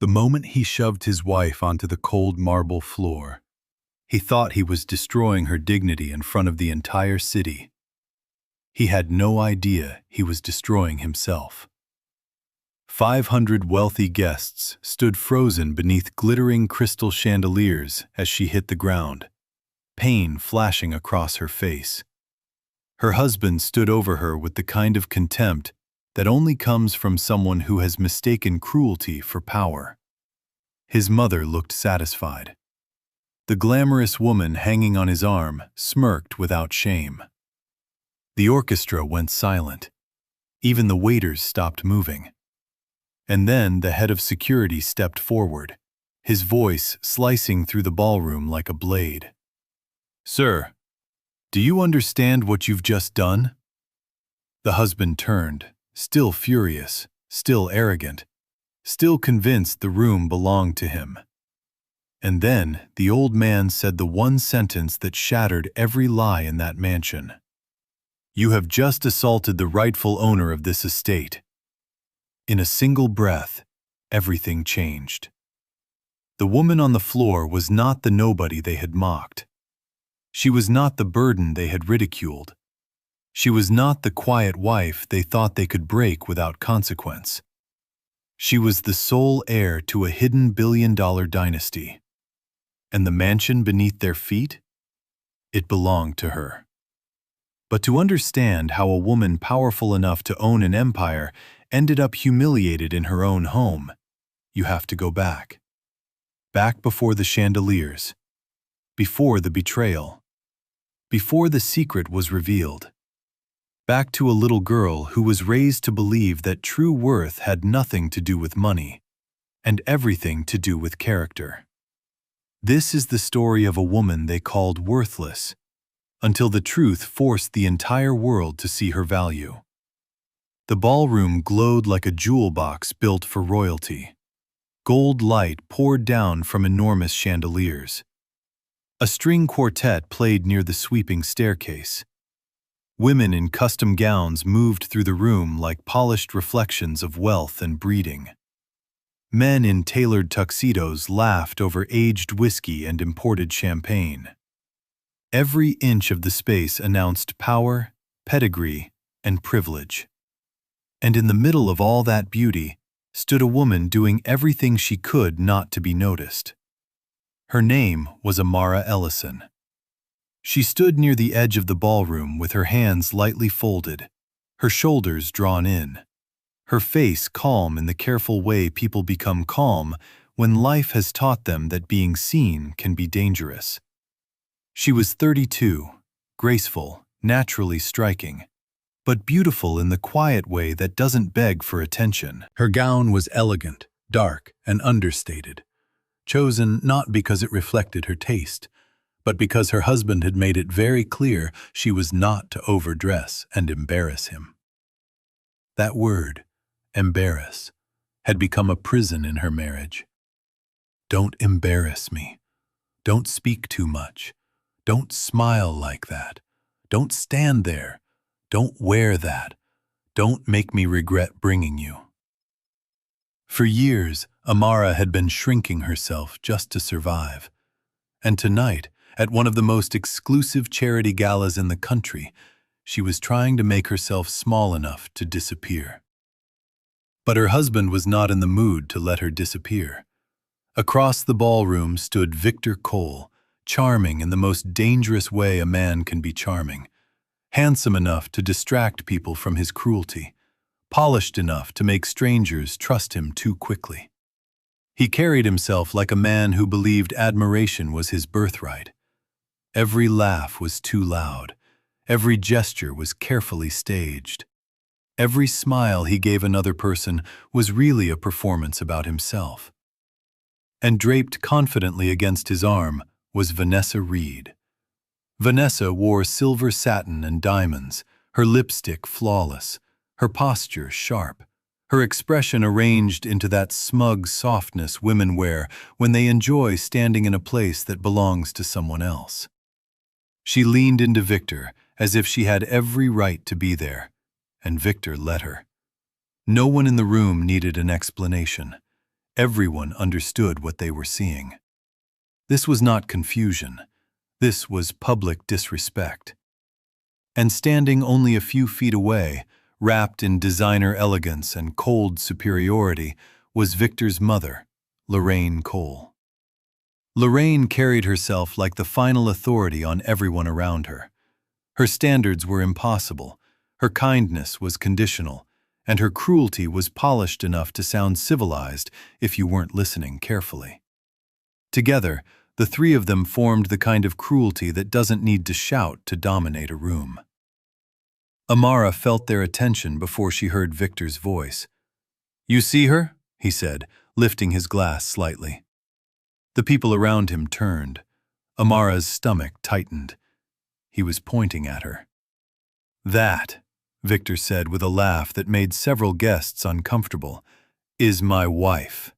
The moment he shoved his wife onto the cold marble floor, he thought he was destroying her dignity in front of the entire city. He had no idea he was destroying himself. 500 wealthy guests stood frozen beneath glittering crystal chandeliers as she hit the ground, pain flashing across her face. Her husband stood over her with the kind of contempt that only comes from someone who has mistaken cruelty for power. His mother looked satisfied. The glamorous woman hanging on his arm smirked without shame. The orchestra went silent. Even the waiters stopped moving. And then the head of security stepped forward, his voice slicing through the ballroom like a blade. "Sir, do you understand what you've just done?" The husband turned, still furious, still arrogant, still convinced the room belonged to him. And then the old man said the one sentence that shattered every lie in that mansion. "You have just assaulted the rightful owner of this estate." In a single breath, everything changed. The woman on the floor was not the nobody they had mocked. She was not the burden they had ridiculed. She was not the quiet wife they thought they could break without consequence. She was the sole heir to a hidden billion-dollar dynasty. And the mansion beneath their feet? It belonged to her. But to understand how a woman powerful enough to own an empire ended up humiliated in her own home, you have to go back. Back before the chandeliers. Before the betrayal. Before the secret was revealed. Back to a little girl who was raised to believe that true worth had nothing to do with money, and everything to do with character. This is the story of a woman they called worthless, until the truth forced the entire world to see her value. The ballroom glowed like a jewel box built for royalty. Gold light poured down from enormous chandeliers. A string quartet played near the sweeping staircase. Women in custom gowns moved through the room like polished reflections of wealth and breeding. Men in tailored tuxedos laughed over aged whiskey and imported champagne. Every inch of the space announced power, pedigree, and privilege. And in the middle of all that beauty stood a woman doing everything she could not to be noticed. Her name was Amara Ellison. She stood near the edge of the ballroom with her hands lightly folded, her shoulders drawn in, her face calm in the careful way people become calm when life has taught them that being seen can be dangerous. She was 32, graceful, naturally striking, but beautiful in the quiet way that doesn't beg for attention. Her gown was elegant, dark, and understated, chosen not because it reflected her taste, but because her husband had made it very clear she was not to overdress and embarrass him. That word, embarrass, had become a prison in her marriage. Don't embarrass me. Don't speak too much. Don't smile like that. Don't stand there. Don't wear that. Don't make me regret bringing you. For years, Amara had been shrinking herself just to survive. And tonight, at one of the most exclusive charity galas in the country, she was trying to make herself small enough to disappear. But her husband was not in the mood to let her disappear. Across the ballroom stood Victor Cole, charming in the most dangerous way a man can be charming, handsome enough to distract people from his cruelty, polished enough to make strangers trust him too quickly. He carried himself like a man who believed admiration was his birthright. Every laugh was too loud. Every gesture was carefully staged. Every smile he gave another person was really a performance about himself. And draped confidently against his arm was Vanessa Reed. Vanessa wore silver satin and diamonds, her lipstick flawless, her posture sharp, her expression arranged into that smug softness women wear when they enjoy standing in a place that belongs to someone else. She leaned into Victor as if she had every right to be there, and Victor let her. No one in the room needed an explanation. Everyone understood what they were seeing. This was not confusion. This was public disrespect. And standing only a few feet away, wrapped in designer elegance and cold superiority, was Victor's mother, Lorraine Cole. Lorraine carried herself like the final authority on everyone around her. Her standards were impossible, her kindness was conditional, and her cruelty was polished enough to sound civilized if you weren't listening carefully. Together, the three of them formed the kind of cruelty that doesn't need to shout to dominate a room. Amara felt their attention before she heard Victor's voice. "You see her?" he said, lifting his glass slightly. The people around him turned. Amara's stomach tightened. He was pointing at her. "That," Victor said with a laugh that made several guests uncomfortable, "is my wife."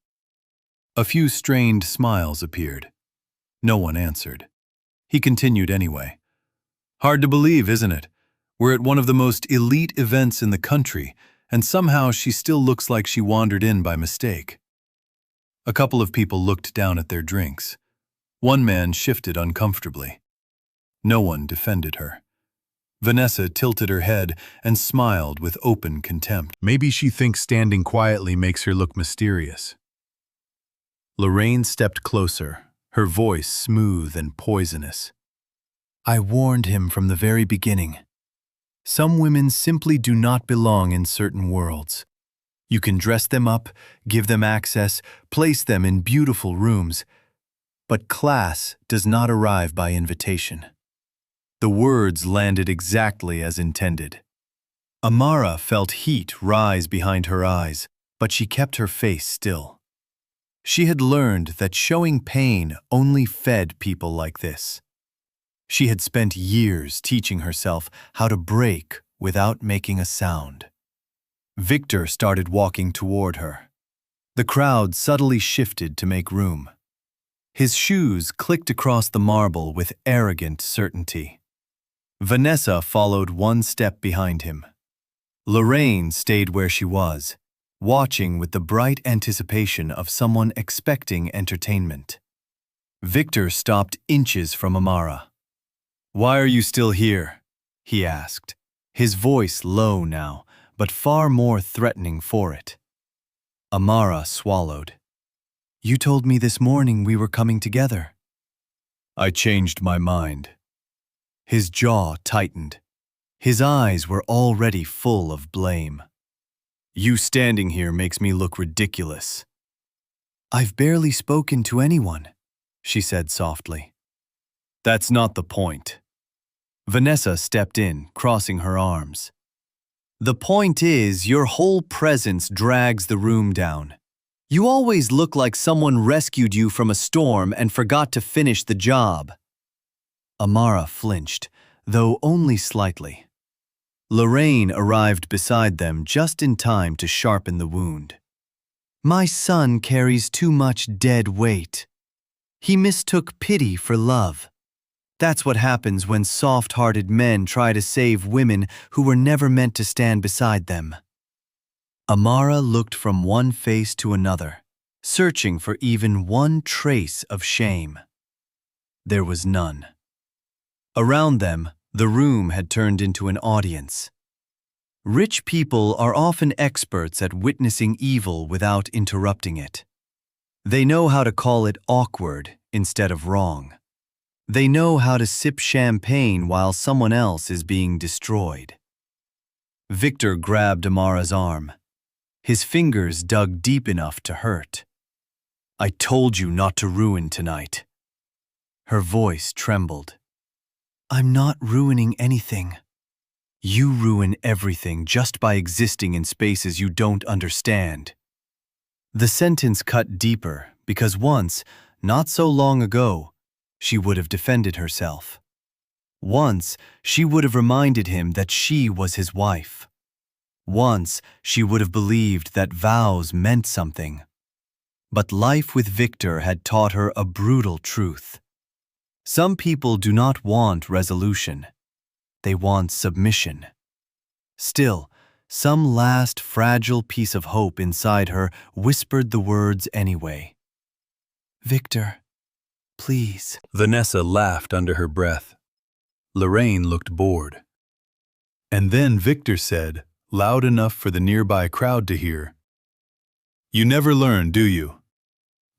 A few strained smiles appeared. No one answered. He continued anyway. "Hard to believe, isn't it? We're at one of the most elite events in the country, and somehow she still looks like she wandered in by mistake." A couple of people looked down at their drinks. One man shifted uncomfortably. No one defended her. Vanessa tilted her head and smiled with open contempt. Maybe she thinks standing quietly makes her look mysterious. Lorraine stepped closer, her voice smooth and poisonous. "I warned him from the very beginning. Some women simply do not belong in certain worlds. You can dress them up, give them access, place them in beautiful rooms, but class does not arrive by invitation." The words landed exactly as intended. Amara felt heat rise behind her eyes, but she kept her face still. She had learned that showing pain only fed people like this. She had spent years teaching herself how to break without making a sound. Victor started walking toward her. The crowd subtly shifted to make room. His shoes clicked across the marble with arrogant certainty. Vanessa followed one step behind him. Lorraine stayed where she was, watching with the bright anticipation of someone expecting entertainment. Victor stopped inches from Amara. "Why are you still here?" he asked, his voice low now, but far more threatening for it. Amara swallowed. "You told me this morning we were coming together." "I changed my mind." His jaw tightened. His eyes were already full of blame. "You standing here makes me look ridiculous." "I've barely spoken to anyone," she said softly. "That's not the point." Vanessa stepped in, crossing her arms. "The point is, your whole presence drags the room down. You always look like someone rescued you from a storm and forgot to finish the job." Amara flinched, though only slightly. Lorraine arrived beside them just in time to sharpen the wound. "My son carries too much dead weight. He mistook pity for love. That's what happens when soft-hearted men try to save women who were never meant to stand beside them." Amara looked from one face to another, searching for even one trace of shame. There was none. Around them, the room had turned into an audience. Rich people are often experts at witnessing evil without interrupting it. They know how to call it awkward instead of wrong. They know how to sip champagne while someone else is being destroyed. Victor grabbed Amara's arm. His fingers dug deep enough to hurt. "I told you not to ruin tonight." Her voice trembled. "I'm not ruining anything." "You ruin everything just by existing in spaces you don't understand." The sentence cut deeper because once, not so long ago, she would have defended herself. Once, she would have reminded him that she was his wife. Once, she would have believed that vows meant something. But life with Victor had taught her a brutal truth. Some people do not want resolution. They want submission. Still, Some last fragile piece of hope inside her whispered the words anyway. "Victor, please." Vanessa laughed under her breath. Lorraine looked bored. And then Victor said, loud enough for the nearby crowd to hear, "You never learn, do you?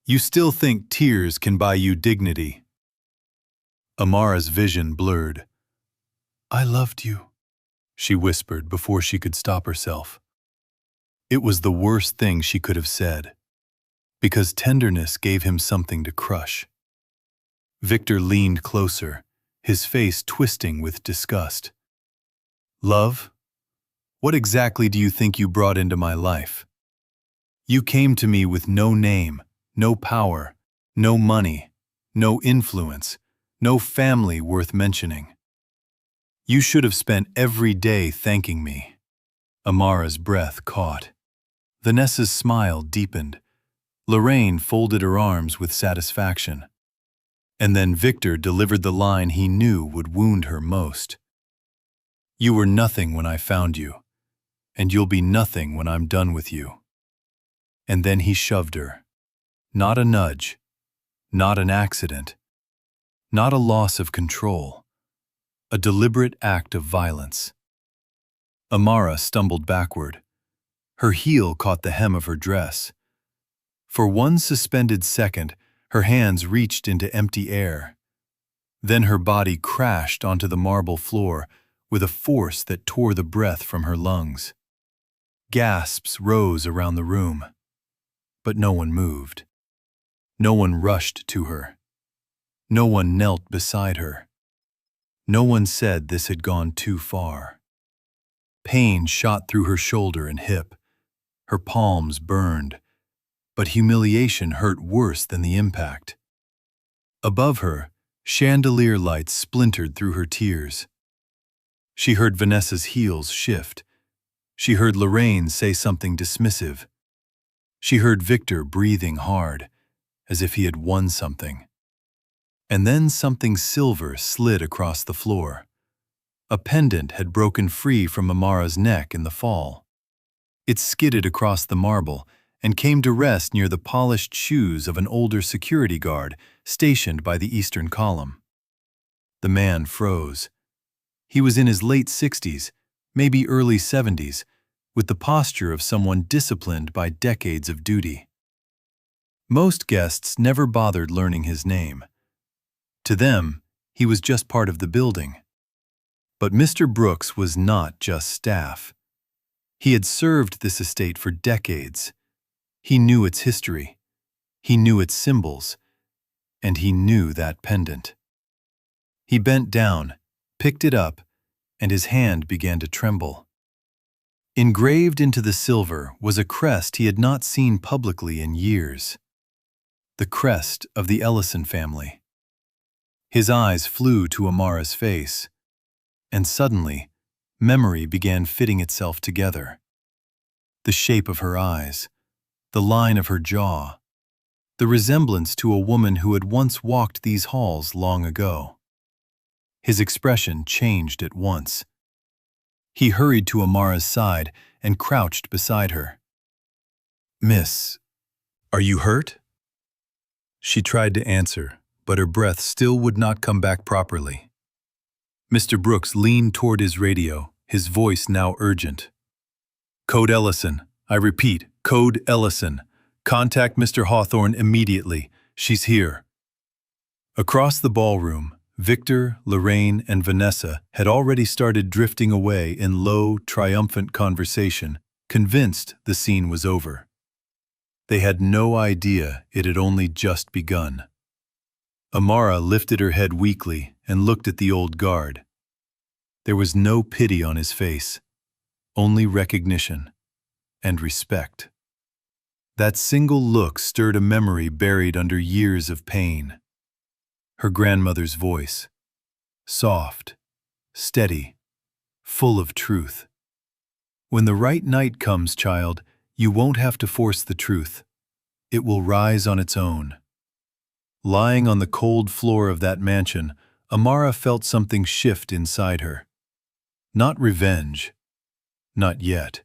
You still think tears can buy you dignity." Amara's vision blurred. "I loved you," she whispered before she could stop herself. It was the worst thing she could have said, because tenderness gave him something to crush. Victor leaned closer, his face twisting with disgust. "Love? What exactly do you think you brought into my life? You came to me with no name, no power, no money, no influence, no family worth mentioning. You should have spent every day thanking me." Amara's breath caught. Vanessa's smile deepened. Lorraine folded her arms with satisfaction. And then Victor delivered the line he knew would wound her most. "You were nothing when I found you, and you'll be nothing when I'm done with you." And then he shoved her. Not a nudge, not an accident, not a loss of control. A deliberate act of violence. Amara stumbled backward. Her heel caught the hem of her dress. For one suspended second, her hands reached into empty air. Then her body crashed onto the marble floor with a force that tore the breath from her lungs. Gasps rose around the room. But no one moved. No one rushed to her. No one knelt beside her. No one said this had gone too far. Pain shot through her shoulder and hip. Her palms burned, but humiliation hurt worse than the impact. Above her, chandelier lights splintered through her tears. She heard Vanessa's heels shift. She heard Lorraine say something dismissive. She heard Victor breathing hard, as if he had won something. And then something silver slid across the floor. A pendant had broken free from Amara's neck in the fall. It skidded across the marble and came to rest near the polished shoes of an older security guard stationed by the eastern column. The man froze. He was in his late 60s, maybe early 70s, with the posture of someone disciplined by decades of duty. Most guests never bothered learning his name. To them, he was just part of the building. But Mr. Brooks was not just staff. He had served this estate for decades. He knew its history. He knew its symbols. And he knew that pendant. He bent down, picked it up, and his hand began to tremble. Engraved into the silver was a crest he had not seen publicly in years. The crest of the Ellison family. His eyes flew to Amara's face, and suddenly, memory began fitting itself together. The shape of her eyes, the line of her jaw, the resemblance to a woman who had once walked these halls long ago. His expression changed at once. He hurried to Amara's side and crouched beside her. "Miss, are you hurt?" She tried to answer, but her breath still would not come back properly. Mr. Brooks leaned toward his radio, his voice now urgent. "Code Ellison. I repeat, Code Ellison. Contact Mr. Hawthorne immediately. She's here." Across the ballroom, Victor, Lorraine, and Vanessa had already started drifting away in low, triumphant conversation, convinced the scene was over. They had no idea it had only just begun. Amara lifted her head weakly and looked at the old guard. There was no pity on his face, only recognition and respect. That single look stirred a memory buried under years of pain. Her grandmother's voice, soft, steady, full of truth. "When the right night comes, child, you won't have to force the truth. It will rise on its own." Lying on the cold floor of that mansion, Amara felt something shift inside her. Not revenge, Not yet.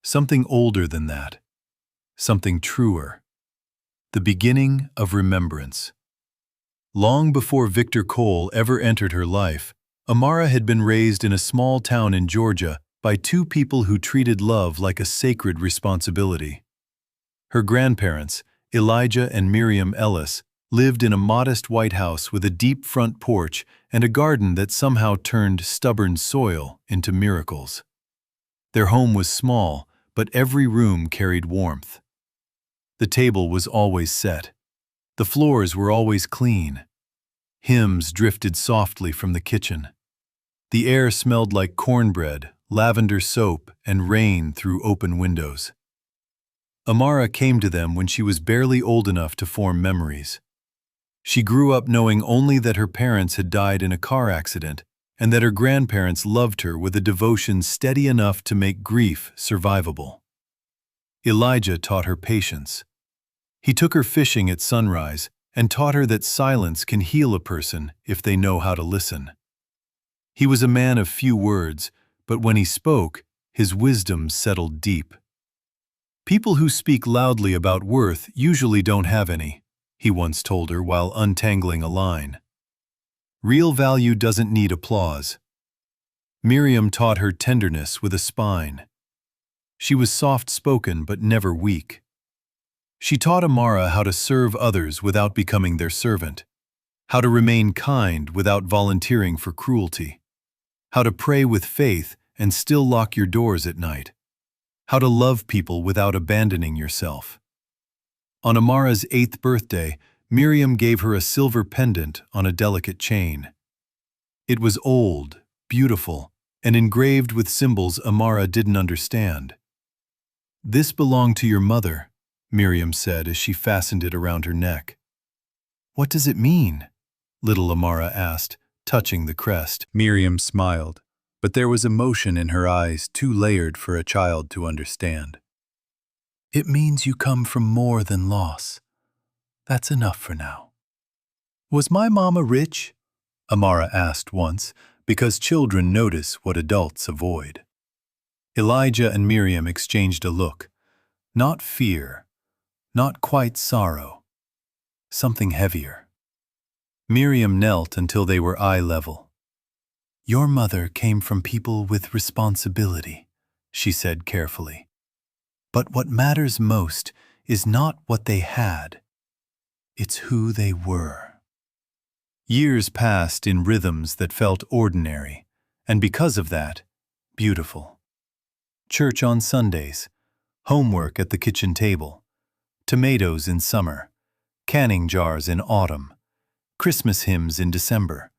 Something older than that. Something truer. The beginning of remembrance. Long before Victor Cole ever entered her life, Amara had been raised in a small town in Georgia by two people who treated love like a sacred responsibility. Her grandparents, Elijah and Miriam Ellis, lived in a modest white house with a deep front porch and a garden that somehow turned stubborn soil into miracles. Their home was small, but every room carried warmth. The table was always set. The floors were always clean. Hymns drifted softly from the kitchen. The air smelled like cornbread, lavender soap, and rain through open windows. Amara came to them when she was barely old enough to form memories. She grew up knowing only that her parents had died in a car accident and that her grandparents loved her with a devotion steady enough to make grief survivable. Elijah taught her patience. He took her fishing at sunrise and taught her that silence can heal a person if they know how to listen. He was a man of few words, but when he spoke, his wisdom settled deep. People who speak loudly about worth usually don't have any, he once told her while untangling a line. Real value doesn't need applause. Miriam taught her tenderness with a spine. She was soft-spoken but never weak. She taught Amara how to serve others without becoming their servant, how to remain kind without volunteering for cruelty, how to pray with faith and still lock your doors at night, how to love people without abandoning yourself. On Amara's 8th birthday, Miriam gave her a silver pendant on a delicate chain. It was old, beautiful, and engraved with symbols Amara didn't understand. "This belonged to your mother," Miriam said as she fastened it around her neck. "What does it mean?" little Amara asked, touching the crest. Miriam smiled, but there was emotion in her eyes too layered for a child to understand. "It means you come from more than loss. That's enough for now." "Was my mama rich?" Amara asked once, because children notice what adults avoid. Elijah and Miriam exchanged a look. Not fear, not quite sorrow. Something heavier. Miriam knelt until they were eye level. "Your mother came from people with responsibility," she said carefully. "But what matters most is not what they had. It's who they were." Years passed in rhythms that felt ordinary, and because of that, beautiful. Church on Sundays, homework at the kitchen table, tomatoes in summer, canning jars in autumn, Christmas hymns in December,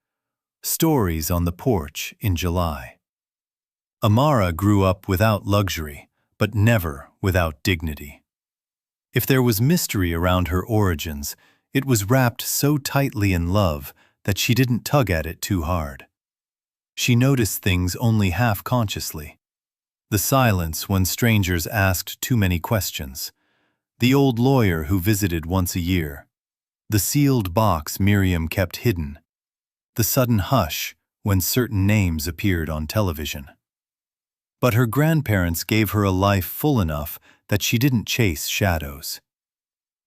stories on the porch in July. Amara grew up without luxury, but never without dignity. If there was mystery around her origins, it was wrapped so tightly in love that she didn't tug at it too hard. She noticed things only half-consciously. The silence when strangers asked too many questions, the old lawyer who visited once a year, the sealed box Miriam kept hidden, the sudden hush when certain names appeared on television. But her grandparents gave her a life full enough that she didn't chase shadows.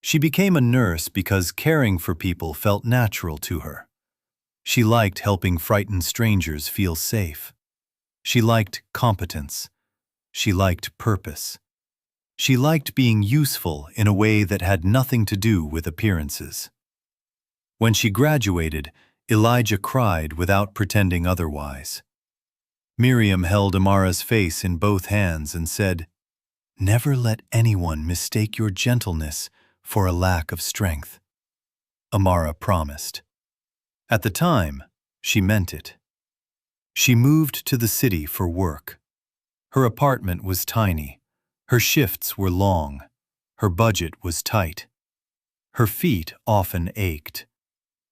She became a nurse because caring for people felt natural to her. She liked helping frightened strangers feel safe. She liked competence. She liked purpose. She liked being useful in a way that had nothing to do with appearances. When she graduated, Elijah cried without pretending otherwise. Miriam held Amara's face in both hands and said, "Never let anyone mistake your gentleness for a lack of strength." Amara promised. At the time, she meant it. She moved to the city for work. Her apartment was tiny. Her shifts were long. Her budget was tight. Her feet often ached.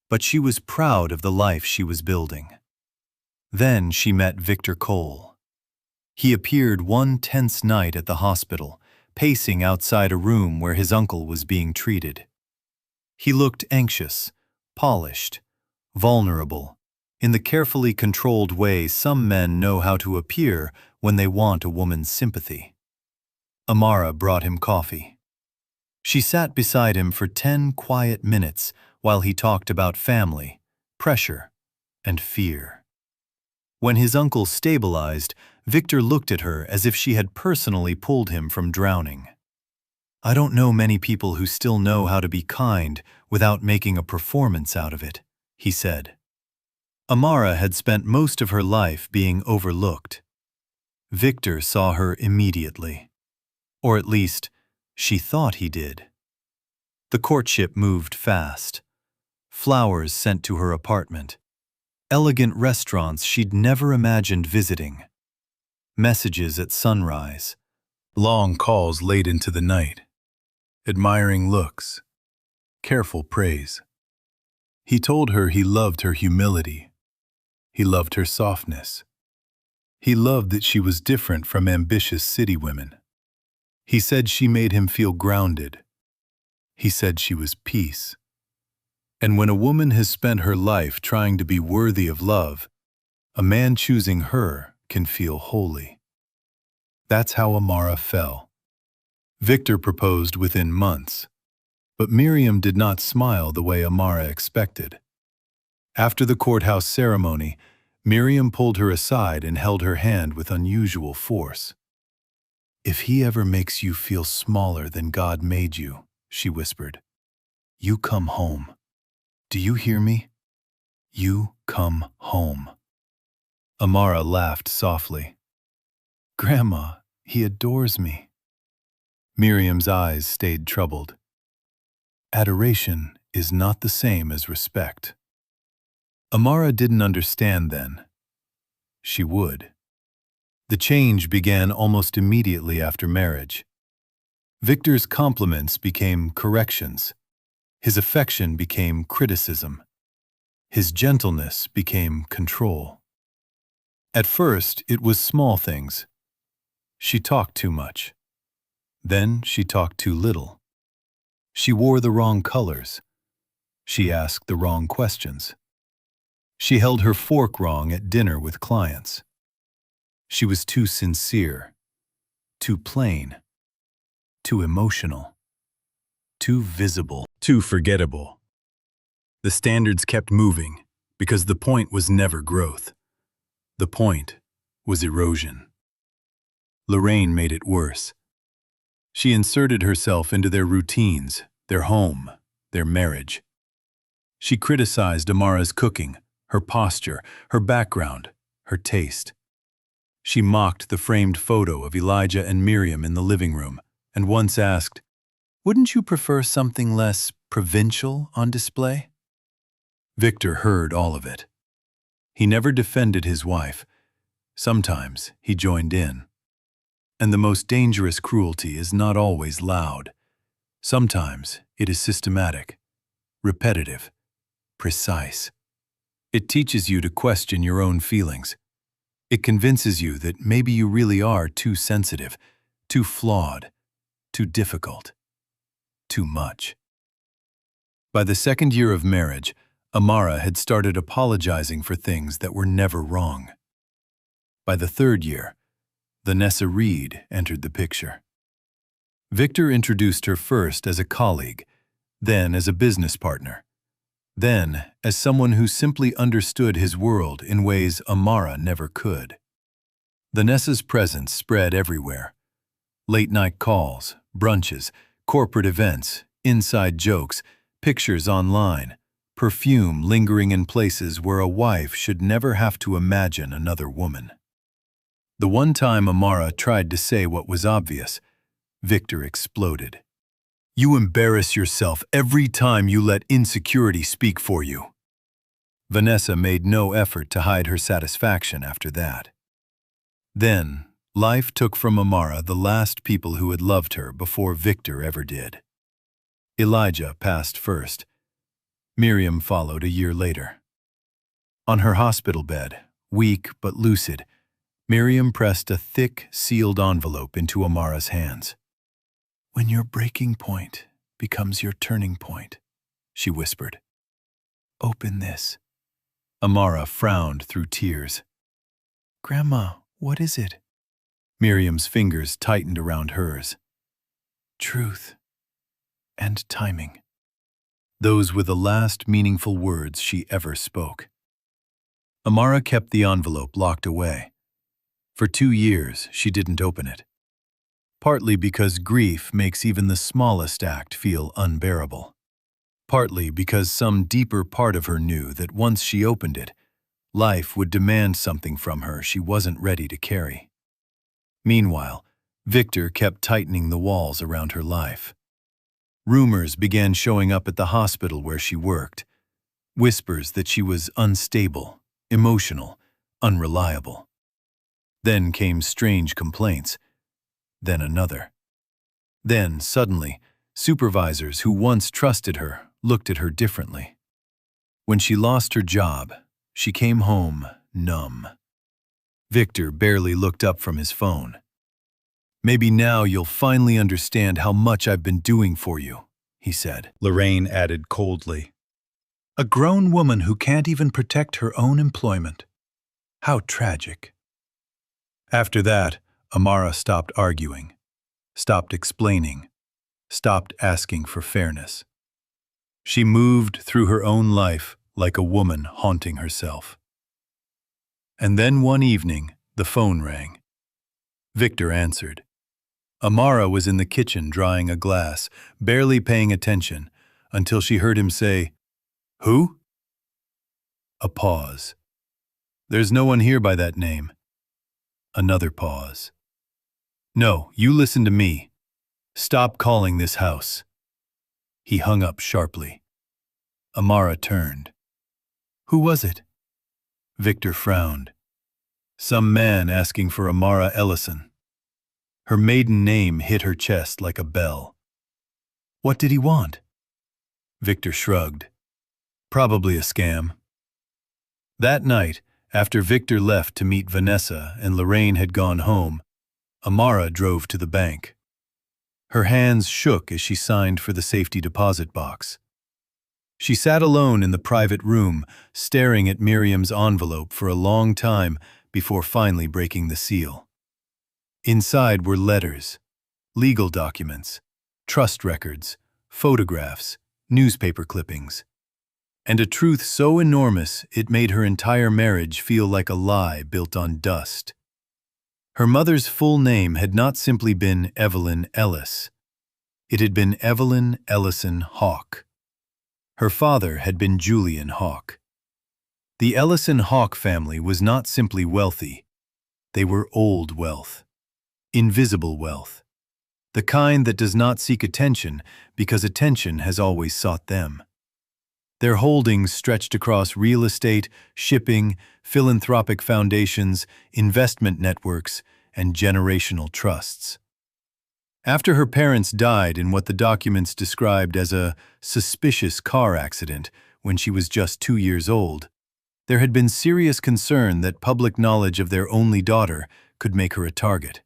But she was proud of the life she was building. Then she met Victor Cole. He appeared one tense night at the hospital, pacing outside a room where his uncle was being treated. He looked anxious, polished, vulnerable, in the carefully controlled way some men know how to appear when they want a woman's sympathy. Amara brought him coffee. She sat beside him for 10 quiet minutes while he talked about family, pressure, and fear. When his uncle stabilized, Victor looked at her as if she had personally pulled him from drowning. "I don't know many people who still know how to be kind without making a performance out of it," he said. Amara had spent most of her life being overlooked. Victor saw her immediately. Or at least, she thought he did. The courtship moved fast. Flowers sent to her apartment. Elegant restaurants she'd never imagined visiting. Messages at sunrise. Long calls late into the night. Admiring looks. Careful praise. He told her he loved her humility. He loved her softness. He loved that she was different from ambitious city women. He said she made him feel grounded. He said she was peace. And when a woman has spent her life trying to be worthy of love, a man choosing her can feel holy. That's how Amara fell. Victor proposed within months, but Miriam did not smile the way Amara expected. After the courthouse ceremony, Miriam pulled her aside and held her hand with unusual force. "If he ever makes you feel smaller than God made you," she whispered, "you come home. Do you hear me? You come home." Amara laughed softly. "Grandma, he adores me." Miriam's eyes stayed troubled. Adoration is not the same as respect. Amara didn't understand then. She would. The change began almost immediately after marriage. Victor's compliments became corrections. His affection became criticism. His gentleness became control. At first, it was small things. She talked too much. Then she talked too little. She wore the wrong colors. She asked the wrong questions. She held her fork wrong at dinner with clients. She was too sincere, too plain, too emotional, too visible, too forgettable. The standards kept moving because the point was never growth. The point was erosion. Lorraine made it worse. She inserted herself into their routines, their home, their marriage. She criticized Amara's cooking, her posture, her background, her taste. She mocked the framed photo of Elijah and Miriam in the living room, and once asked, "Wouldn't you prefer something less provincial on display?" Victor heard all of it. He never defended his wife. Sometimes he joined in. And the most dangerous cruelty is not always loud. Sometimes it is systematic, repetitive, precise. It teaches you to question your own feelings. It convinces you that maybe you really are too sensitive, too flawed, too difficult, too much. By the second year of marriage, Amara had started apologizing for things that were never wrong. By the third year, Vanessa Reed entered the picture. Victor introduced her first as a colleague, then as a business partner, then as someone who simply understood his world in ways Amara never could. Vanessa's presence spread everywhere. Late-night calls, brunches, corporate events, inside jokes, pictures online, perfume lingering in places where a wife should never have to imagine another woman. The one time Amara tried to say what was obvious, Victor exploded. "You embarrass yourself every time you let insecurity speak for you." Vanessa made no effort to hide her satisfaction after that. Then, life took from Amara the last people who had loved her before Victor ever did. Elijah passed first. Miriam followed a year later. On her hospital bed, weak but lucid, Miriam pressed a thick, sealed envelope into Amara's hands. "When your breaking point becomes your turning point," she whispered, "open this. Amara frowned through tears. "Grandma, what is it?" Miriam's fingers tightened around hers. "Truth and timing." Those were the last meaningful words she ever spoke. Amara kept the envelope locked away. For 2 years, she didn't open it. Partly because grief makes even the smallest act feel unbearable. Partly because some deeper part of her knew that once she opened it, life would demand something from her she wasn't ready to carry. Meanwhile, Victor kept tightening the walls around her life. Rumors began showing up at the hospital where she worked. Whispers that she was unstable, emotional, unreliable. Then came strange complaints. Then another. Then, suddenly, supervisors who once trusted her looked at her differently. When she lost her job, she came home numb. Victor barely looked up from his phone. "Maybe now you'll finally understand how much I've been doing for you," he said. Lorraine added coldly, "A grown woman who can't even protect her own employment. How tragic." After that, Amara stopped arguing, stopped explaining, stopped asking for fairness. She moved through her own life like a woman haunting herself. And then one evening, the phone rang. Victor answered. Amara was in the kitchen drying a glass, barely paying attention, until she heard him say, "Who?" A pause. "There's no one here by that name." Another pause. "No, you listen to me. Stop calling this house." He hung up sharply. Amara turned. "Who was it?" Victor frowned. "Some man asking for Amara Ellison." Her maiden name hit her chest like a bell. "What did he want?" Victor shrugged. "Probably a scam." That night, after Victor left to meet Vanessa and Lorraine had gone home, Amara drove to the bank. Her hands shook as she signed for the safety deposit box. She sat alone in the private room, staring at Miriam's envelope for a long time before finally breaking the seal. Inside were letters, legal documents, trust records, photographs, newspaper clippings, and a truth so enormous it made her entire marriage feel like a lie built on dust. Her mother's full name had not simply been Evelyn Ellis. It had been Evelyn Ellison Hawke. Her father had been Julian Hawke. The Ellison Hawke family was not simply wealthy. They were old wealth. Invisible wealth. The kind that does not seek attention because attention has always sought them. Their holdings stretched across real estate, shipping, philanthropic foundations, investment networks, and generational trusts. After her parents died in what the documents described as a suspicious car accident when she was just 2 years old, there had been serious concern that public knowledge of their only daughter could make her a target.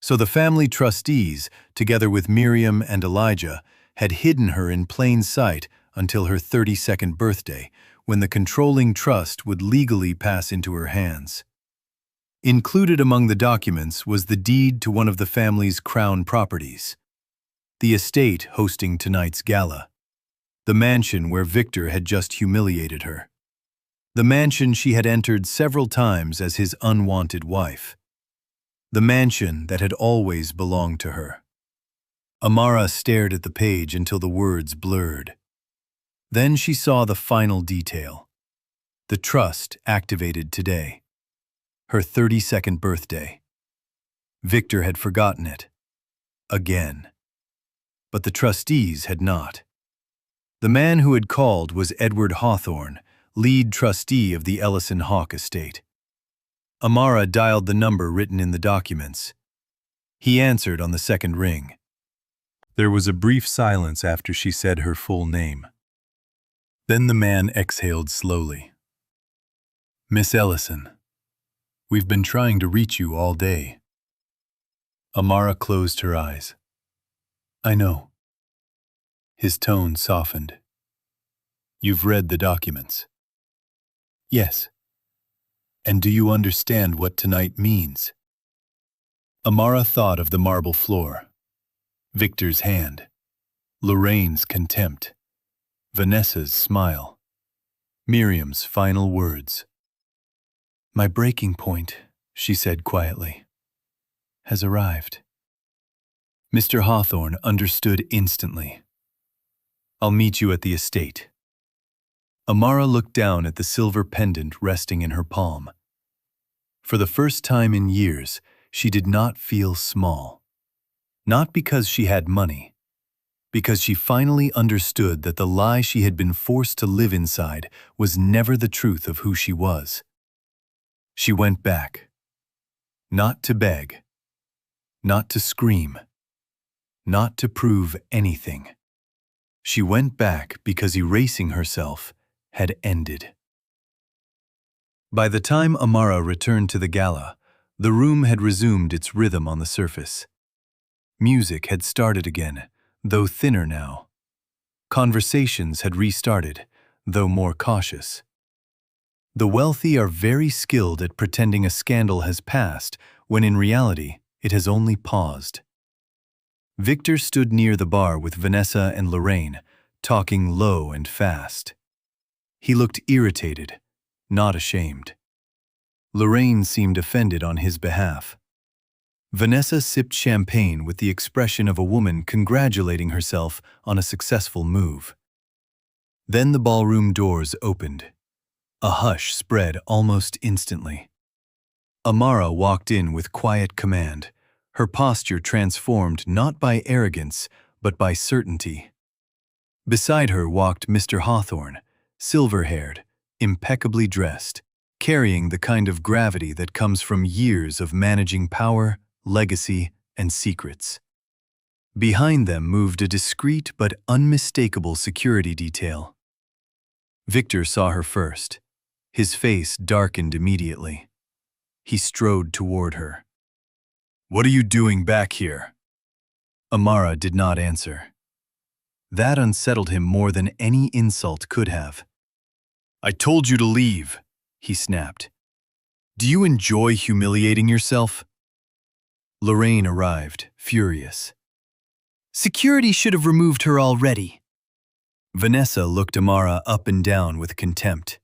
So the family trustees, together with Miriam and Elijah, had hidden her in plain sight until her 32nd birthday, when the controlling trust would legally pass into her hands. Included among the documents was the deed to one of the family's crown properties, the estate hosting tonight's gala, the mansion where Victor had just humiliated her, the mansion she had entered several times as his unwanted wife, the mansion that had always belonged to her. Amara stared at the page until the words blurred. Then she saw the final detail. The trust activated today. Her 32nd birthday. Victor had forgotten it. Again. But the trustees had not. The man who had called was Edward Hawthorne, lead trustee of the Ellison Hawke estate. Amara dialed the number written in the documents. He answered on the second ring. There was a brief silence after she said her full name. Then the man exhaled slowly. "Miss Ellison, we've been trying to reach you all day." Amara closed her eyes. "I know." His tone softened. "You've read the documents." Yes. And do you understand what tonight means? Amara thought of the marble floor, Victor's hand, Lorraine's contempt, Vanessa's smile, Miriam's final words. My breaking point, she said quietly, has arrived. Mr. Hawthorne understood instantly. I'll meet you at the estate. Amara looked down at the silver pendant resting in her palm. For the first time in years, she did not feel small. Not because she had money, because she finally understood that the lie she had been forced to live inside was never the truth of who she was. She went back. Not to beg. Not to scream. Not to prove anything. She went back because erasing herself had ended. By the time Amara returned to the gala, the room had resumed its rhythm on the surface. Music had started again, though thinner now. Conversations had restarted, though more cautious. The wealthy are very skilled at pretending a scandal has passed, when in reality it has only paused. Victor stood near the bar with Vanessa and Lorraine, talking low and fast. He looked irritated, not ashamed. Lorraine seemed offended on his behalf. Vanessa sipped champagne with the expression of a woman congratulating herself on a successful move. Then the ballroom doors opened. A hush spread almost instantly. Amara walked in with quiet command, her posture transformed not by arrogance, but by certainty. Beside her walked Mr. Hawthorne, silver-haired, impeccably dressed, carrying the kind of gravity that comes from years of managing power, legacy, and secrets. Behind them moved a discreet but unmistakable security detail. Victor saw her first. His face darkened immediately. He strode toward her. What are you doing back here? Amara did not answer. That unsettled him more than any insult could have. I told you to leave, he snapped. Do you enjoy humiliating yourself? Lorraine arrived, furious. Security should have removed her already. Vanessa looked Amara up and down with contempt.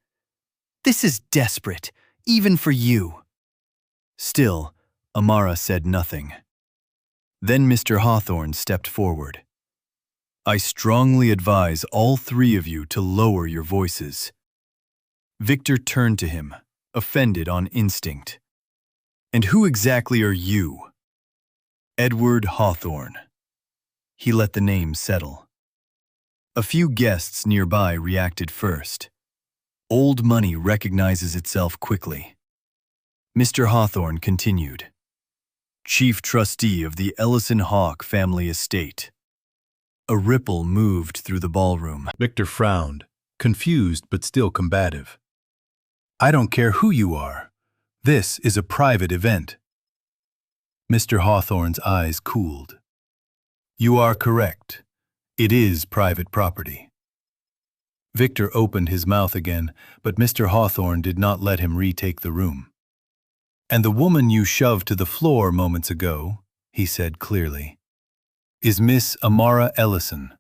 This is desperate, even for you. Still, Amara said nothing. Then Mr. Hawthorne stepped forward. I strongly advise all three of you to lower your voices. Victor turned to him, offended on instinct. And who exactly are you? Edward Hawthorne. He let the name settle. A few guests nearby reacted first. Old money recognizes itself quickly. Mr. Hawthorne continued. Chief trustee of the Ellison Hawke family estate. A ripple moved through the ballroom. Victor frowned, confused but still combative. I don't care who you are. This is a private event. Mr. Hawthorne's eyes cooled. You are correct. It is private property. Victor opened his mouth again, but Mr. Hawthorne did not let him retake the room. And the woman you shoved to the floor moments ago, he said clearly, is Miss Amara Ellison,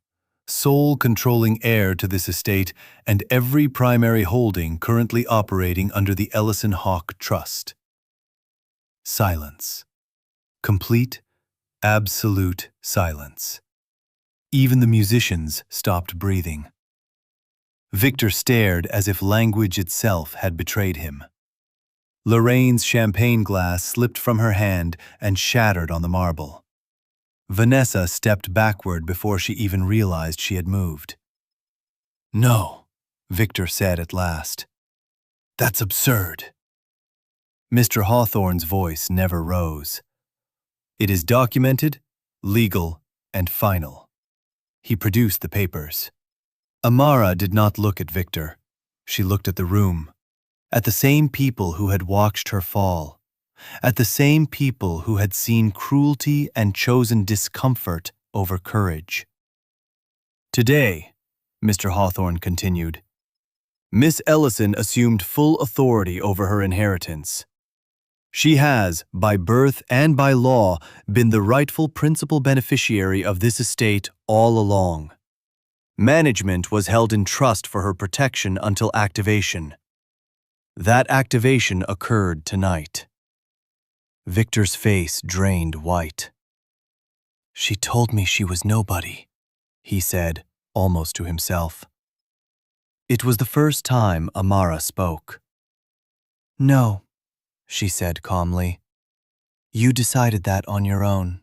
sole controlling heir to this estate and every primary holding currently operating under the Ellison Hawke Trust. Silence. Complete, absolute silence. Even the musicians stopped breathing. Victor stared as if language itself had betrayed him. Lorraine's champagne glass slipped from her hand and shattered on the marble. Vanessa stepped backward before she even realized she had moved. No, Victor said at last. That's absurd. Mr. Hawthorne's voice never rose. It is documented, legal, and final. He produced the papers. Amara did not look at Victor. She looked at the room, at the same people who had watched her fall, at the same people who had seen cruelty and chosen discomfort over courage. Today, Mr. Hawthorne continued, Miss Ellison assumed full authority over her inheritance. She has, by birth and by law, been the rightful principal beneficiary of this estate all along. Management was held in trust for her protection until activation. That activation occurred tonight. Victor's face drained white. "She told me she was nobody," he said, almost to himself. It was the first time Amara spoke. "No," she said calmly. "You decided that on your own."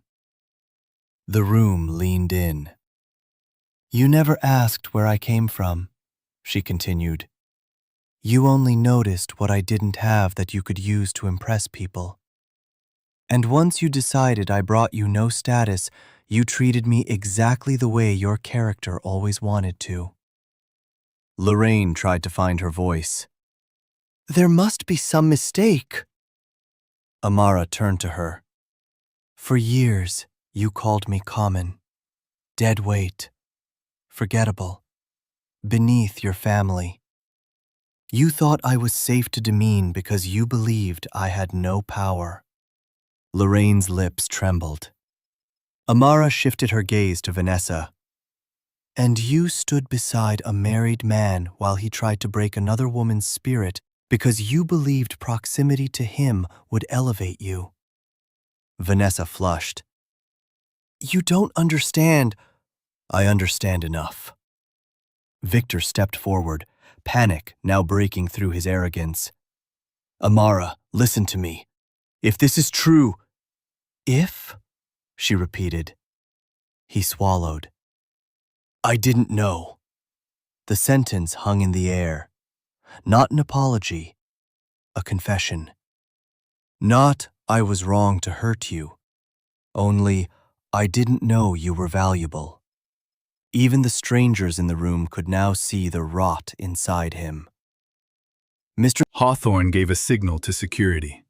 The room leaned in. "You never asked where I came from," she continued. "You only noticed what I didn't have that you could use to impress people. And once you decided I brought you no status, you treated me exactly the way your character always wanted to." Lorraine tried to find her voice. "There must be some mistake." Amara turned to her. "For years, you called me common, dead weight, forgettable, beneath your family. You thought I was safe to demean because you believed I had no power." Lorraine's lips trembled. Amara shifted her gaze to Vanessa. "And you stood beside a married man while he tried to break another woman's spirit because you believed proximity to him would elevate you." Vanessa flushed. "You don't understand." "I understand enough." Victor stepped forward, panic now breaking through his arrogance. "Amara, listen to me. If this is true—" "If?" she repeated. He swallowed. "I didn't know." The sentence hung in the air. Not an apology, a confession. Not, "I was wrong to hurt you." Only, "I didn't know you were valuable." Even the strangers in the room could now see the rot inside him. Mr. Hawthorne gave a signal to security.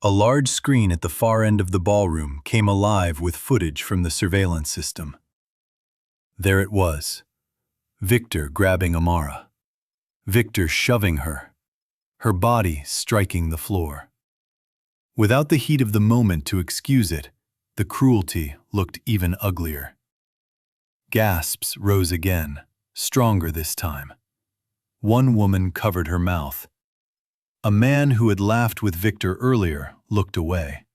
A large screen at the far end of the ballroom came alive with footage from the surveillance system. There it was. Victor grabbing Amara. Victor shoving her. Her body striking the floor. Without the heat of the moment to excuse it, the cruelty looked even uglier. Gasps rose again, stronger this time. One woman covered her mouth. A man who had laughed with Victor earlier looked away.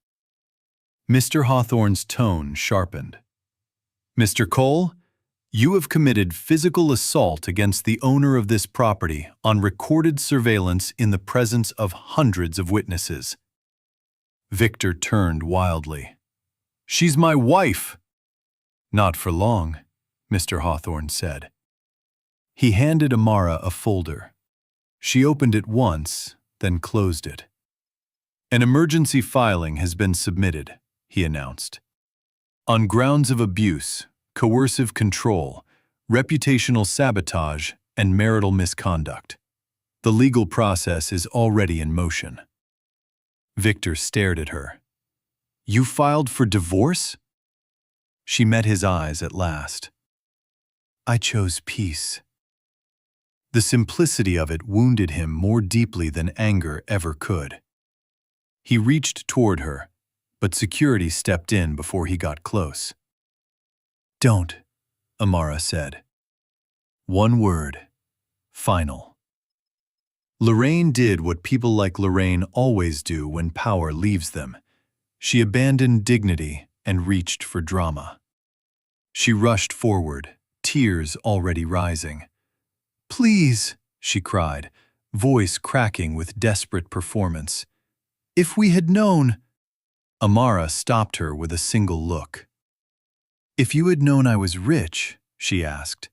Mr. Hawthorne's tone sharpened. "Mr. Cole, you have committed physical assault against the owner of this property on recorded surveillance in the presence of hundreds of witnesses." Victor turned wildly. "She's my wife!" "Not for long," Mr. Hawthorne said. He handed Amara a folder. She opened it once, then closed it. "An emergency filing has been submitted," he announced. "On grounds of abuse, coercive control, reputational sabotage, and marital misconduct. The legal process is already in motion." Victor stared at her. "You filed for divorce?" She met his eyes at last. "I chose peace." The simplicity of it wounded him more deeply than anger ever could. He reached toward her, but security stepped in before he got close. "Don't," Amara said. One word. Final. Lorraine did what people like Lorraine always do when power leaves them. She abandoned dignity and reached for drama. She rushed forward, tears already rising. "Please," she cried, voice cracking with desperate performance. "If we had known—" Amara stopped her with a single look. "If you had known I was rich," she asked,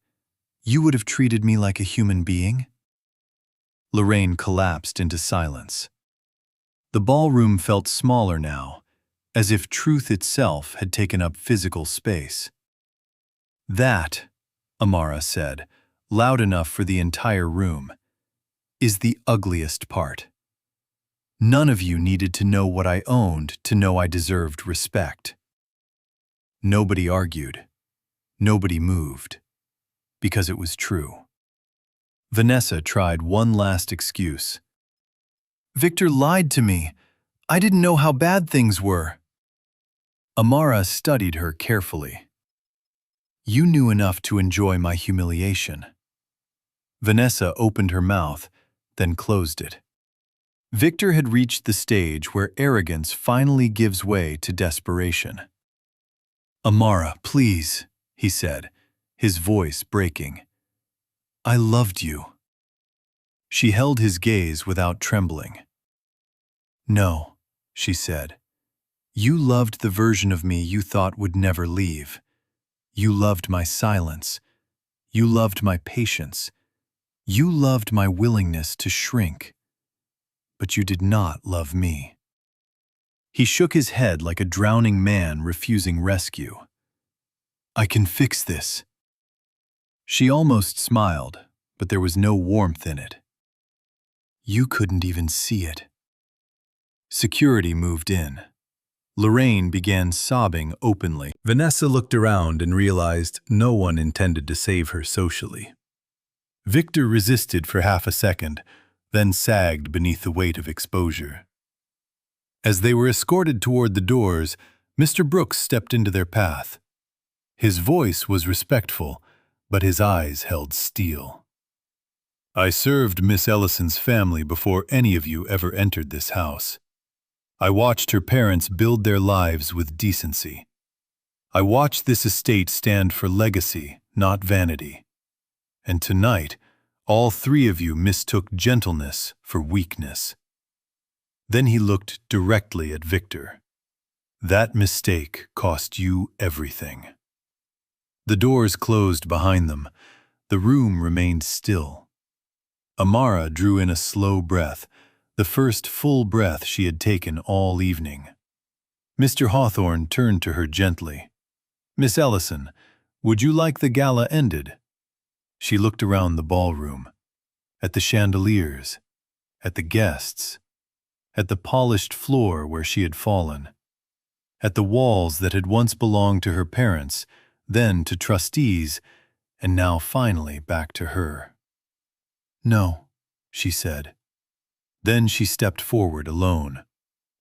"you would have treated me like a human being?" Lorraine collapsed into silence. The ballroom felt smaller now, as if truth itself had taken up physical space. "That," Amara said, loud enough for the entire room, "is the ugliest part. None of you needed to know what I owned to know I deserved respect." Nobody argued. Nobody moved. Because it was true. Vanessa tried one last excuse. Victor lied to me. I didn't know how bad things were. Amara studied her carefully. You knew enough to enjoy my humiliation. Vanessa opened her mouth, then closed it. Victor had reached the stage where arrogance finally gives way to desperation. Amara, please, he said, his voice breaking. I loved you. She held his gaze without trembling. No, she said. You loved the version of me you thought would never leave. You loved my silence. You loved my patience. You loved my willingness to shrink. But you did not love me. He shook his head like a drowning man refusing rescue. I can fix this. She almost smiled, but there was no warmth in it. You couldn't even see it. Security moved in. Lorraine began sobbing openly. Vanessa looked around and realized no one intended to save her socially. Victor resisted for half a second, then sagged beneath the weight of exposure. As they were escorted toward the doors, Mr. Brooks stepped into their path. His voice was respectful, but his eyes held steel. I served Miss Ellison's family before any of you ever entered this house. I watched her parents build their lives with decency. I watched this estate stand for legacy, not vanity. And tonight, all three of you mistook gentleness for weakness. Then he looked directly at Victor. That mistake cost you everything. The doors closed behind them. The room remained still. Amara drew in a slow breath, the first full breath she had taken all evening. Mr. Hawthorne turned to her gently. Miss Ellison, would you like the gala ended? She looked around the ballroom, at the chandeliers, at the guests, at the polished floor where she had fallen, at the walls that had once belonged to her parents, then to trustees, and now finally back to her. No, she said. Then she stepped forward alone.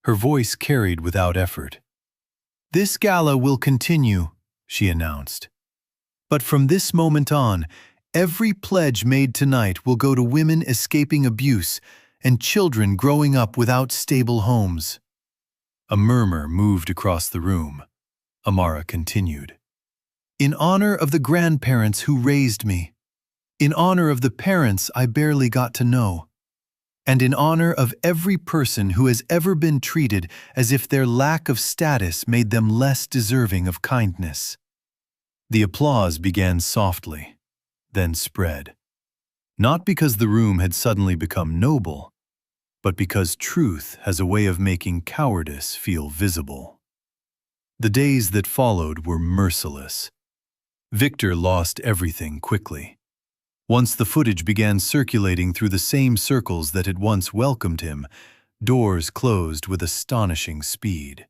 Her voice carried without effort. This gala will continue, she announced. But from this moment on, every pledge made tonight will go to women escaping abuse and children growing up without stable homes. A murmur moved across the room. Amara continued. In honor of the grandparents who raised me, in honor of the parents I barely got to know, and in honor of every person who has ever been treated as if their lack of status made them less deserving of kindness. The applause began softly, then spread. Not because the room had suddenly become noble, but because truth has a way of making cowardice feel visible. The days that followed were merciless. Victor lost everything quickly. Once the footage began circulating through the same circles that had once welcomed him, doors closed with astonishing speed.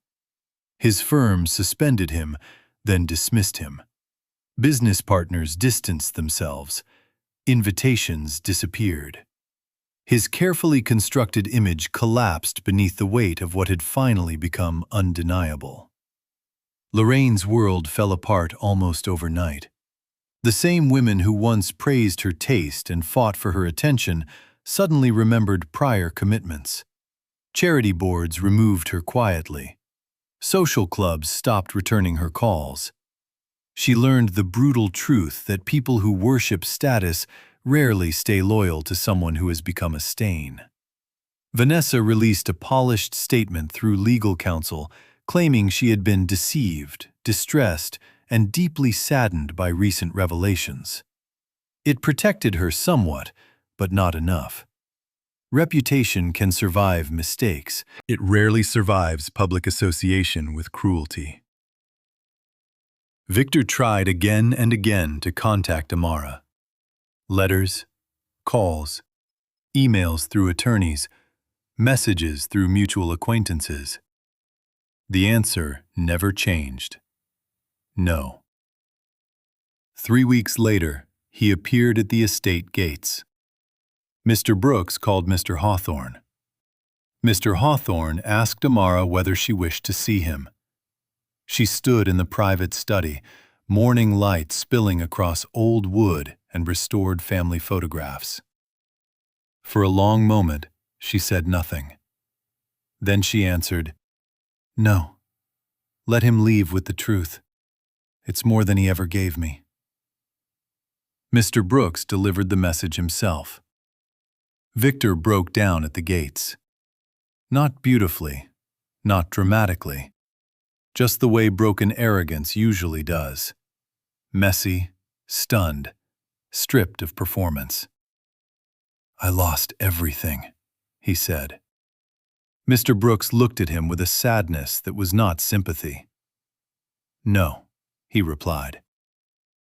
His firm suspended him, then dismissed him. Business partners distanced themselves. Invitations disappeared. His carefully constructed image collapsed beneath the weight of what had finally become undeniable. Lorraine's world fell apart almost overnight. The same women who once praised her taste and fought for her attention suddenly remembered prior commitments. Charity boards removed her quietly. Social clubs stopped returning her calls. She learned the brutal truth that people who worship status rarely stay loyal to someone who has become a stain. Vanessa released a polished statement through legal counsel, claiming she had been deceived, distressed, and deeply saddened by recent revelations. It protected her somewhat, but not enough. Reputation can survive mistakes. It rarely survives public association with cruelty. Victor tried again and again to contact Amara. Letters, calls, emails through attorneys, messages through mutual acquaintances. The answer never changed. No. 3 weeks later, he appeared at the estate gates. Mr. Brooks called Mr. Hawthorne. Mr. Hawthorne asked Amara whether she wished to see him. She stood in the private study, morning light spilling across old wood and restored family photographs. For a long moment, she said nothing. Then she answered, "No. Let him leave with the truth. It's more than he ever gave me." Mr. Brooks delivered the message himself. Victor broke down at the gates. Not beautifully, not dramatically, just the way broken arrogance usually does. Messy, stunned, stripped of performance. "I lost everything," he said. Mr. Brooks looked at him with a sadness that was not sympathy. "No," he replied.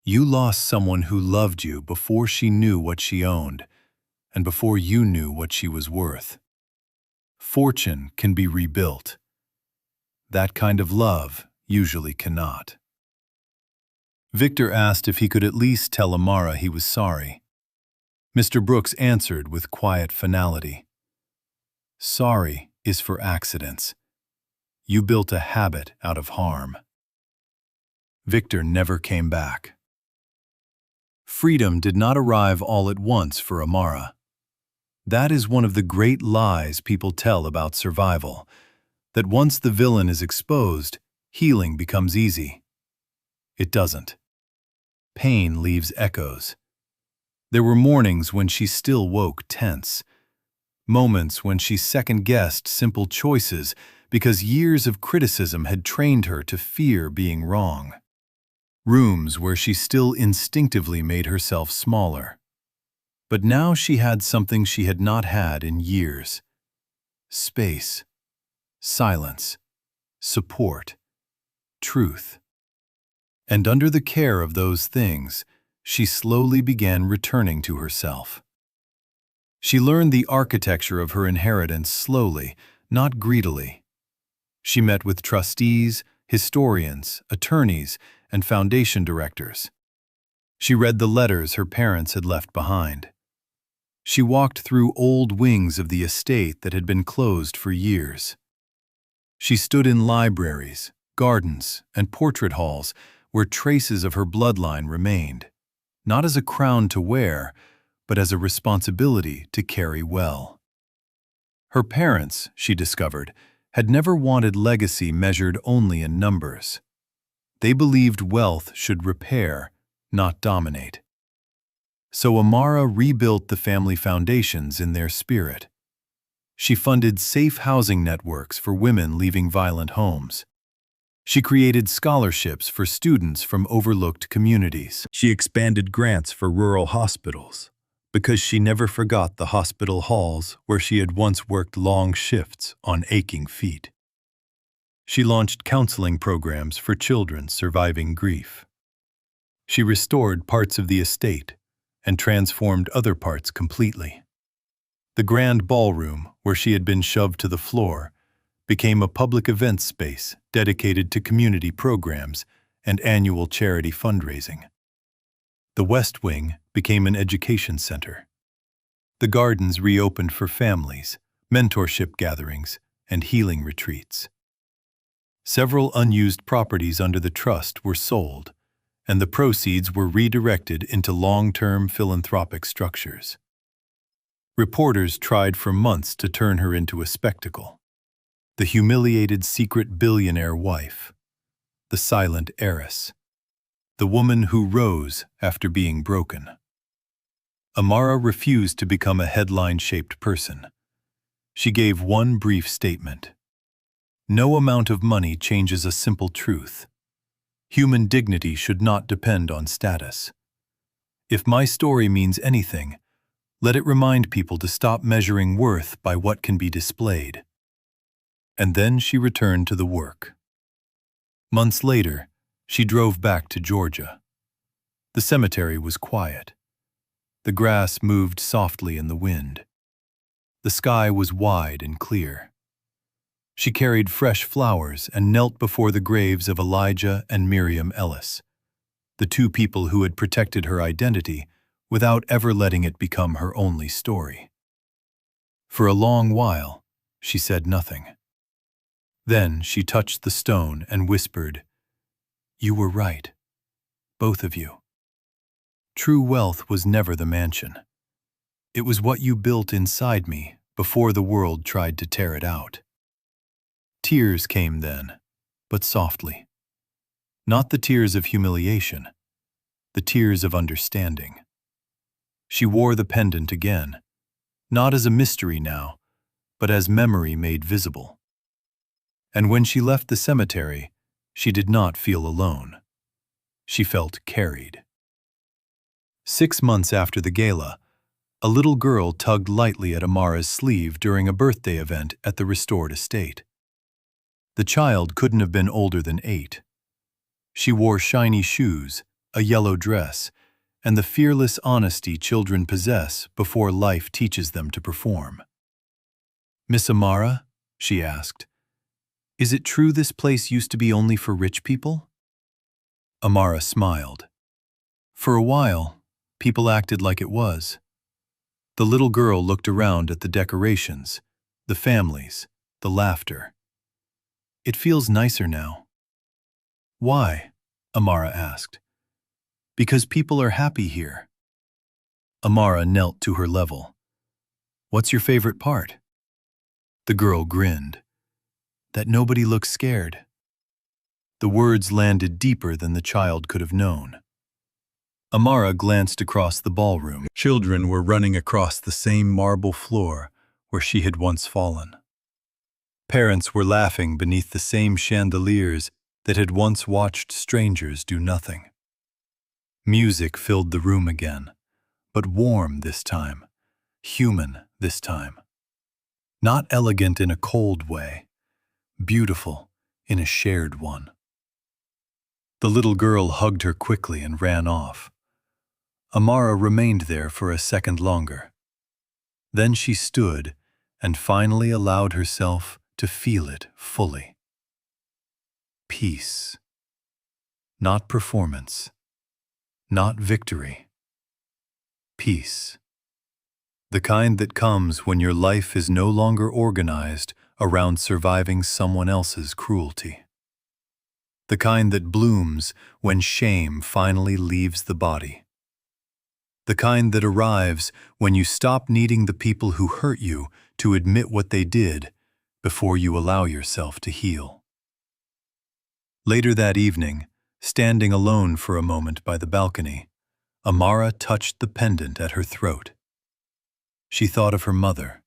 "You lost someone who loved you before she knew what she owned, and before you knew what she was worth. Fortune can be rebuilt. That kind of love usually cannot." Victor asked if he could at least tell Amara he was sorry. Mr. Brooks answered with quiet finality. "Sorry is for accidents. You built a habit out of harm." Victor never came back. Freedom did not arrive all at once for Amara. That is one of the great lies people tell about survival, that once the villain is exposed, healing becomes easy. It doesn't. Pain leaves echoes. There were mornings when she still woke tense, moments when she second-guessed simple choices because years of criticism had trained her to fear being wrong. Rooms where she still instinctively made herself smaller. But now she had something she had not had in years. Space, silence, support, truth. And under the care of those things, she slowly began returning to herself. She learned the architecture of her inheritance slowly, not greedily. She met with trustees, historians, attorneys, and foundation directors. She read the letters her parents had left behind. She walked through old wings of the estate that had been closed for years. She stood in libraries, gardens, and portrait halls where traces of her bloodline remained, not as a crown to wear, but as a responsibility to carry well. Her parents, she discovered, had never wanted legacy measured only in numbers. They believed wealth should repair, not dominate. So Amara rebuilt the family foundations in their spirit. She funded safe housing networks for women leaving violent homes. She created scholarships for students from overlooked communities. She expanded grants for rural hospitals, because she never forgot the hospital halls where she had once worked long shifts on aching feet. She launched counseling programs for children surviving grief. She restored parts of the estate and transformed other parts completely. The grand ballroom, where she had been shoved to the floor, became a public events space dedicated to community programs and annual charity fundraising. The West Wing became an education center. The gardens reopened for families, mentorship gatherings, and healing retreats. Several unused properties under the trust were sold, and the proceeds were redirected into long-term philanthropic structures. Reporters tried for months to turn her into a spectacle. The humiliated secret billionaire wife, the silent heiress, the woman who rose after being broken. Amara refused to become a headline-shaped person. She gave one brief statement. No amount of money changes a simple truth. Human dignity should not depend on status. If my story means anything, let it remind people to stop measuring worth by what can be displayed. And then she returned to the work. Months later, she drove back to Georgia. The cemetery was quiet. The grass moved softly in the wind. The sky was wide and clear. She carried fresh flowers and knelt before the graves of Elijah and Miriam Ellis, the two people who had protected her identity without ever letting it become her only story. For a long while, she said nothing. Then she touched the stone and whispered, "You were right, both of you. True wealth was never the mansion. It was what you built inside me before the world tried to tear it out." Tears came then, but softly. Not the tears of humiliation, the tears of understanding. She wore the pendant again, not as a mystery now, but as memory made visible. And when she left the cemetery, she did not feel alone. She felt carried. 6 months after the gala, a little girl tugged lightly at Amara's sleeve during a birthday event at the restored estate. The child couldn't have been older than 8. She wore shiny shoes, a yellow dress, and the fearless honesty children possess before life teaches them to perform. "Miss Amara," she asked, "is it true this place used to be only for rich people?" Amara smiled. For a while, people acted like it was. The little girl looked around at the decorations, the families, the laughter. "It feels nicer now." "Why?" Amara asked. "Because people are happy here." Amara knelt to her level. "What's your favorite part?" The girl grinned. "That nobody looks scared." The words landed deeper than the child could have known. Amara glanced across the ballroom. Children were running across the same marble floor where she had once fallen. Parents were laughing beneath the same chandeliers that had once watched strangers do nothing. Music filled the room again, but warm this time, human this time. Not elegant in a cold way, beautiful in a shared one. The little girl hugged her quickly and ran off. Amara remained there for a second longer. Then she stood and finally allowed herself to feel it fully. Peace. Not performance. Not victory. Peace. The kind that comes when your life is no longer organized around surviving someone else's cruelty. The kind that blooms when shame finally leaves the body. The kind that arrives when you stop needing the people who hurt you to admit what they did before you allow yourself to heal. Later that evening, standing alone for a moment by the balcony, Amara touched the pendant at her throat. She thought of her mother,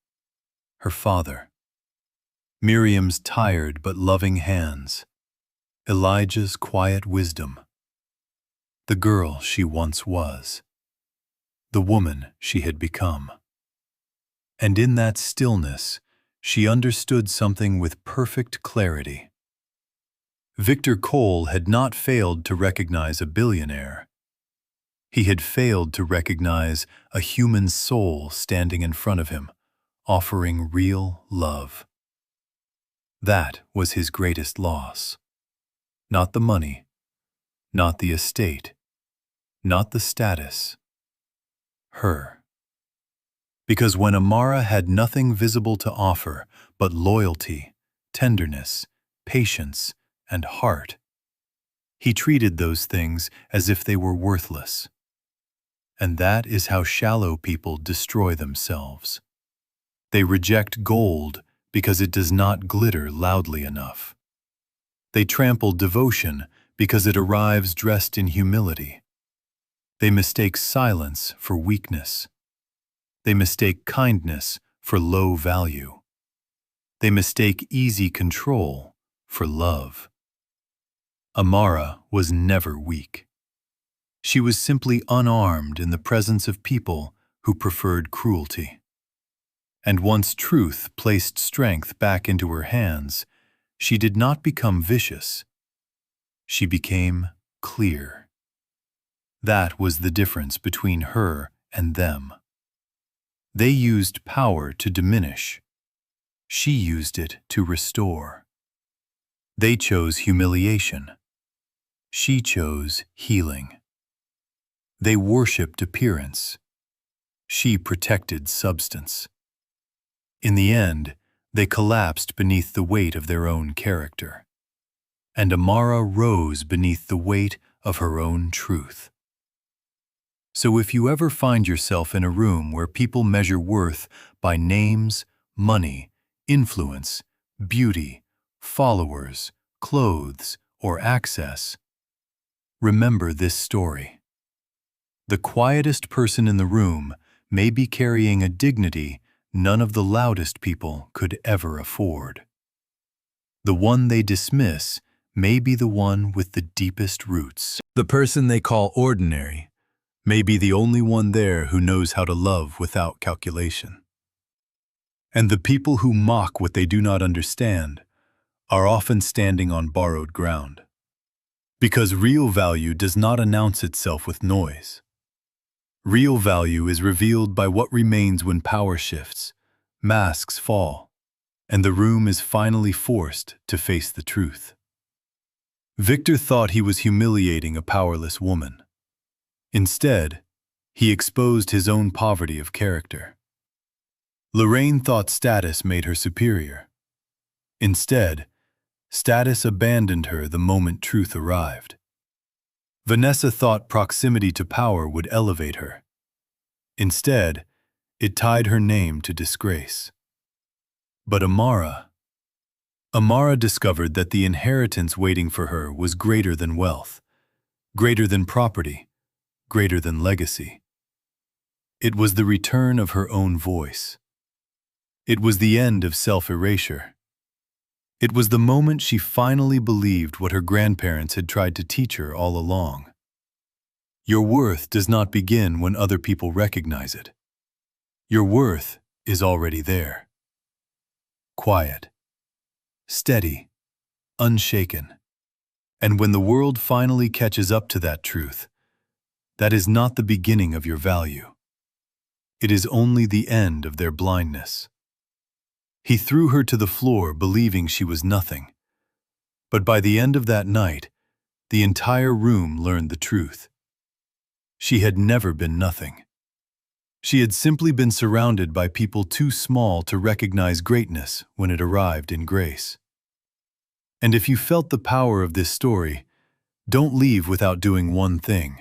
her father, Miriam's tired but loving hands, Elijah's quiet wisdom, the girl she once was, the woman she had become. And in that stillness, she understood something with perfect clarity. Victor Cole had not failed to recognize a billionaire. He had failed to recognize a human soul standing in front of him, offering real love. That was his greatest loss. Not the money, not the estate, not the status. Her. Because when Amara had nothing visible to offer but loyalty, tenderness, patience, and heart, he treated those things as if they were worthless. And that is how shallow people destroy themselves. They reject gold because it does not glitter loudly enough. They trample devotion because it arrives dressed in humility. They mistake silence for weakness. They mistake kindness for low value. They mistake easy control for love. Amara was never weak. She was simply unarmed in the presence of people who preferred cruelty. And once truth placed strength back into her hands, she did not become vicious. She became clear. That was the difference between her and them. They used power to diminish. She used it to restore. They chose humiliation. She chose healing. They worshipped appearance. She protected substance. In the end, they collapsed beneath the weight of their own character. And Amara rose beneath the weight of her own truth. So if you ever find yourself in a room where people measure worth by names, money, influence, beauty, followers, clothes, or access, remember this story. The quietest person in the room may be carrying a dignity none of the loudest people could ever afford. The one they dismiss may be the one with the deepest roots. The person they call ordinary may be the only one there who knows how to love without calculation. And the people who mock what they do not understand are often standing on borrowed ground. Because real value does not announce itself with noise. Real value is revealed by what remains when power shifts, masks fall, and the room is finally forced to face the truth. Victor thought he was humiliating a powerless woman. Instead, he exposed his own poverty of character. Lorraine thought status made her superior. Instead, status abandoned her the moment truth arrived. Vanessa thought proximity to power would elevate her. Instead, it tied her name to disgrace. But Amara discovered that the inheritance waiting for her was greater than wealth, greater than property, greater than legacy. It was the return of her own voice. It was the end of self-erasure. It was the moment she finally believed what her grandparents had tried to teach her all along. Your worth does not begin when other people recognize it. Your worth is already there. Quiet, steady, unshaken. And when the world finally catches up to that truth, that is not the beginning of your value. It is only the end of their blindness. He threw her to the floor believing she was nothing. But by the end of that night, the entire room learned the truth. She had never been nothing. She had simply been surrounded by people too small to recognize greatness when it arrived in grace. And if you felt the power of this story, don't leave without doing one thing.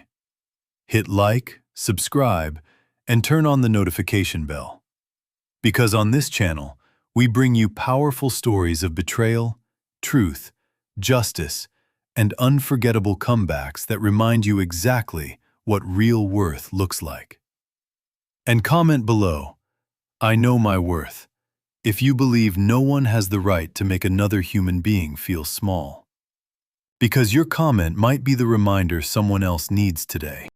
Hit like, subscribe, and turn on the notification bell. Because on this channel, we bring you powerful stories of betrayal, truth, justice, and unforgettable comebacks that remind you exactly what real worth looks like. And comment below, I know my worth, if you believe no one has the right to make another human being feel small. Because your comment might be the reminder someone else needs today.